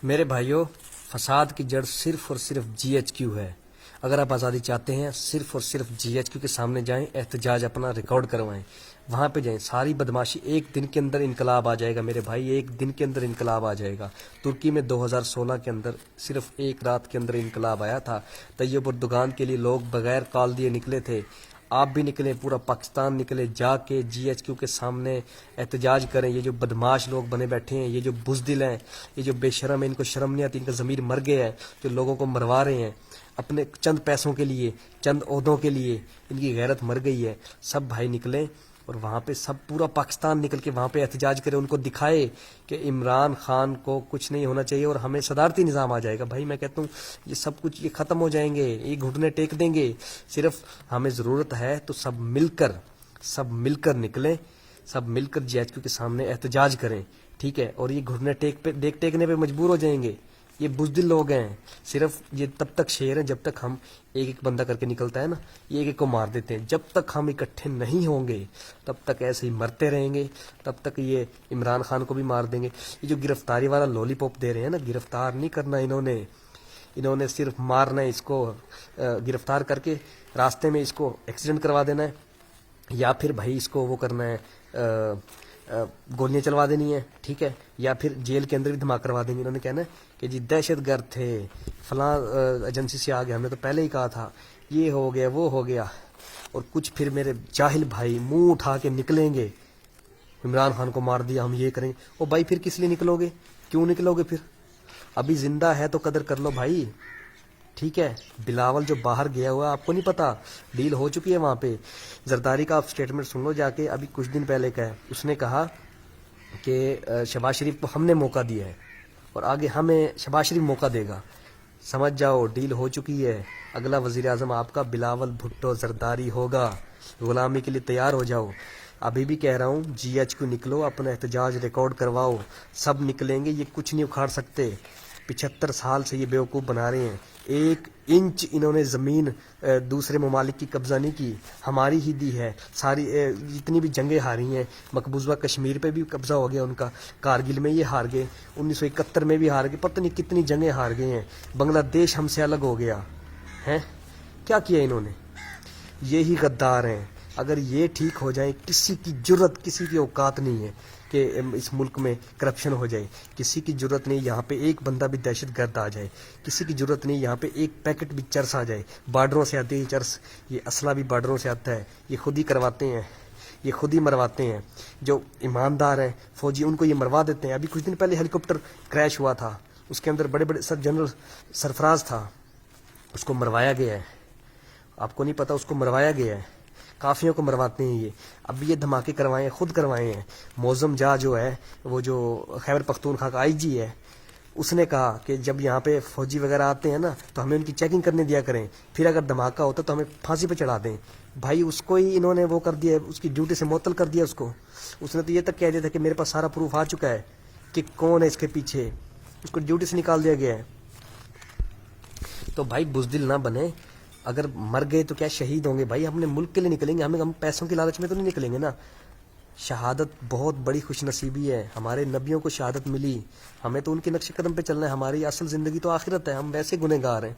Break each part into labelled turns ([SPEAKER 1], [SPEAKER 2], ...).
[SPEAKER 1] میرے بھائیوں، فساد کی جڑ صرف اور صرف جی ایچ کیو ہے۔ اگر آپ آزادی چاہتے ہیں صرف اور صرف جی ایچ کیو کے سامنے جائیں، احتجاج اپنا ریکارڈ کروائیں، وہاں پہ جائیں، ساری بدماشی ایک دن کے اندر انقلاب آ جائے گا میرے بھائی، ایک دن کے اندر انقلاب آ جائے گا۔ ترکی میں 2016 کے اندر صرف ایک رات کے اندر انقلاب آیا تھا۔ طیب اردگان کے لیے لوگ بغیر کال دیے نکلے تھے، آپ بھی نکلیں، پورا پاکستان نکلے، جا کے جی ایچ کیو کے سامنے احتجاج کریں۔ یہ جو بدماش لوگ بنے بیٹھے ہیں، یہ جو بزدل ہیں، یہ جو بے شرم ہیں، ان کو شرم نہیں آتی، ان کا ضمیر مر گیا ہے، جو لوگوں کو مروا رہے ہیں اپنے چند پیسوں کے لیے، چند عہدوں کے لیے، ان کی غیرت مر گئی ہے۔ سب بھائی نکلیں اور وہاں پہ سب پورا پاکستان نکل کے وہاں پہ احتجاج کرے، ان کو دکھائے کہ عمران خان کو کچھ نہیں ہونا چاہیے اور ہمیں صدارتی نظام آ جائے گا۔ بھائی میں کہتا ہوں یہ سب کچھ یہ ختم ہو جائیں گے، یہ گھٹنے ٹیک دیں گے۔ صرف ہمیں ضرورت ہے تو سب مل کر نکلیں، سب مل کر جی ایچ کیو کے سامنے احتجاج کریں، ٹھیک ہے؟ اور یہ گھٹنے ٹیکنے پہ مجبور ہو جائیں گے۔ یہ بزدل لوگ ہیں، صرف یہ تب تک شیر ہیں جب تک ہم ایک ایک بندہ کر کے نکلتا ہے نا، یہ ایک ایک کو مار دیتے ہیں۔ جب تک ہم اکٹھے نہیں ہوں گے تب تک ایسے ہی مرتے رہیں گے، تب تک یہ عمران خان کو بھی مار دیں گے۔ یہ جو گرفتاری والا لولی پاپ دے رہے ہیں نا، گرفتار نہیں کرنا انہوں نے صرف مارنا ہے، اس کو گرفتار کر کے راستے میں اس کو ایکسیڈنٹ کروا دینا ہے، یا پھر بھائی اس کو وہ کرنا ہے، گولیاں چلوا دینی ہے، ٹھیک ہے؟ یا پھر جیل کے اندر بھی دھماکہ کروا دیں گے۔ انہوں نے کہنا ہے کہ جی دہشت گرد تھے، فلاں ایجنسی سے آگے، ہم نے تو پہلے ہی کہا تھا، یہ ہو گیا وہ ہو گیا۔ اور کچھ پھر میرے جاہل بھائی منہ اٹھا کے نکلیں گے، عمران خان کو مار دیا، ہم یہ کریں گے۔ او بھائی پھر کس لیے نکلو گے؟ کیوں نکلو گے پھر؟ ابھی زندہ ہے تو قدر کر لو بھائی، ٹھیک ہے؟ بلاول جو باہر گیا ہوا، آپ کو نہیں پتا، ڈیل ہو چکی ہے وہاں پہ۔ زرداری کا آپ سٹیٹمنٹ سن لو جا کے، ابھی کچھ دن پہلے کا ہے، اس نے کہا کہ شہباز شریف کو ہم نے موقع دیا ہے اور آگے ہمیں شہباز شریف موقع دے گا۔ سمجھ جاؤ ڈیل ہو چکی ہے، اگلا وزیر اعظم آپ کا بلاول بھٹو زرداری ہوگا، غلامی کے لیے تیار ہو جاؤ۔ ابھی بھی کہہ رہا ہوں جی ایچ کو نکلو، اپنا احتجاج ریکارڈ کرواؤ، سب نکلیں گے، یہ کچھ نہیں اکھاڑ سکتے۔ 75 سال سے یہ بیوقوف بنا رہے ہیں، ایک انچ انہوں نے زمین دوسرے ممالک کی قبضہ نہیں کی، ہماری ہی دی ہے۔ ساری جتنی بھی جنگیں ہاری ہیں، مقبوضہ کشمیر پہ بھی قبضہ ہو گیا ان کا، کارگل میں یہ ہار گئے، 1971 میں بھی ہار گئے، پتہ نہیں کتنی جنگیں ہار گئے ہیں، بنگلہ دیش ہم سے الگ ہو گیا ہے۔ کیا کیا انہوں نے؟ یہی غدار ہیں۔ اگر یہ ٹھیک ہو جائیں، کسی کی جرت، کسی کی اوقات نہیں ہے کہ اس ملک میں کرپشن ہو جائے، کسی کی جرت نہیں یہاں پہ ایک بندہ بھی دہشت گرد آ جائے، کسی کی جرت نہیں یہاں پہ ایک پیکٹ بھی چرس آ جائے۔ بارڈروں سے آتے ہی چرس، یہ اسلحہ بھی بارڈروں سے آتا ہے، یہ خود ہی کرواتے ہیں، یہ خود ہی مرواتے ہیں۔ جو ایماندار ہیں فوجی، ان کو یہ مروا دیتے ہیں۔ ابھی کچھ دن پہلے ہیلی کاپٹر کریش ہوا تھا، اس کے اندر بڑے بڑے جنرل سرفراز تھا، اس کو مروایا گیا ہے۔ آپ کو نہیں پتا، اس کو مروایا گیا ہے۔ کافیوں کو مرواتے ہیں یہ۔ اب یہ دھماکے کروائے ہیں، خود کروائے ہیں۔ موزم جا جو ہے، وہ جو خیبر پختونخوا کا آئی جی ہے، اس نے کہا کہ جب یہاں پہ فوجی وغیرہ آتے ہیں نا تو ہمیں ان کی چیکنگ کرنے دیا کریں، پھر اگر دھماکہ ہوتا تو ہمیں پھانسی پہ چڑھا دیں۔ بھائی اس کو ہی انہوں نے وہ کر دیا، اس کی ڈیوٹی سے معطل کر دیا اس کو۔ اس نے تو یہ تک کہہ دیا تھا کہ میرے پاس سارا پروف آ چکا ہے کہ کون ہے اس کے پیچھے، اس کو ڈیوٹی سے نکال دیا گیا ہے۔ تو بھائی بزدل نہ بنے، اگر مر گئے تو کیا شہید ہوں گے بھائی، اپنے ملک کے لیے نکلیں گے، ہم پیسوں کی لالچ میں تو نہیں نکلیں گے نا۔ شہادت بہت بڑی خوش نصیبی ہے، ہمارے نبیوں کو شہادت ملی، ہمیں تو ان کے نقش قدم پہ چلنا ہے، ہماری اصل زندگی تو آخرت ہے، ہم ویسے گنہگار ہیں۔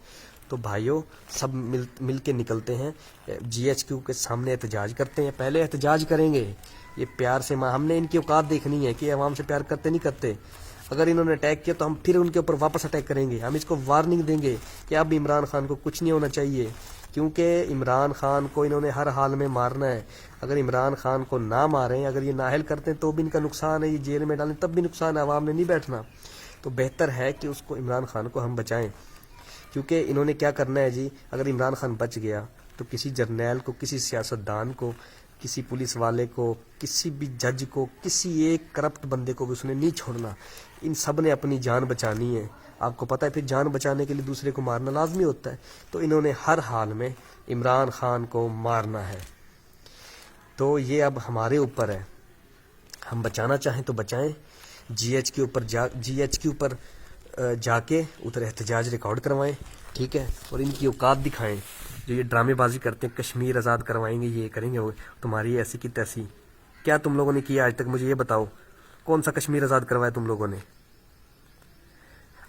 [SPEAKER 1] تو بھائیوں سب مل کے نکلتے ہیں، جی ایچ کیو کے سامنے احتجاج کرتے ہیں۔ پہلے احتجاج کریں گے، یہ پیار سے، ہم نے ان کی اوقات دیکھنی ہے کہ عوام سے پیار کرتے نہیں کرتے۔ اگر انہوں نے اٹیک کیا تو ہم پھر ان کے اوپر واپس اٹیک کریں گے، ہم اس کو وارننگ دیں گے کہ اب عمران خان کو کچھ نہیں ہونا چاہیے، کیونکہ عمران خان کو انہوں نے ہر حال میں مارنا ہے۔ اگر عمران خان کو نہ ماریں، اگر یہ نااہل کرتے ہیں تو بھی ان کا نقصان ہے، یہ جیل میں ڈالیں تب بھی نقصان ہے، عوام نے نہیں بیٹھنا۔ تو بہتر ہے کہ اس کو، عمران خان کو ہم بچائیں، کیونکہ انہوں نے کیا کرنا ہے جی، اگر عمران خان بچ گیا تو کسی جرنیل کو، کسی سیاستدان کو، کسی پولیس والے کو، کسی بھی جج کو، کسی ایک کرپٹ بندے کو بھی اس نے نہیں چھوڑنا۔ ان سب نے اپنی جان بچانی ہے۔ آپ کو پتہ ہے پھر جان بچانے کے لیے دوسرے کو مارنا لازمی ہوتا ہے، تو انہوں نے ہر حال میں عمران خان کو مارنا ہے۔ تو یہ اب ہمارے اوپر ہے، ہم بچانا چاہیں تو بچائیں۔ جی ایچ کے اوپر جا کے ادھر احتجاج ریکارڈ کروائیں، ٹھیک ہے؟ اور ان کی اوقات دکھائیں، جو یہ ڈرامے بازی کرتے ہیں، کشمیر آزاد کروائیں گے، یہ کریں گے، وہ تمہاری ایسی کی تیسی۔ کیا تم لوگوں نے کیا آج تک؟ مجھے یہ بتاؤ، کون سا کشمیر آزاد کروایا تم لوگوں نے؟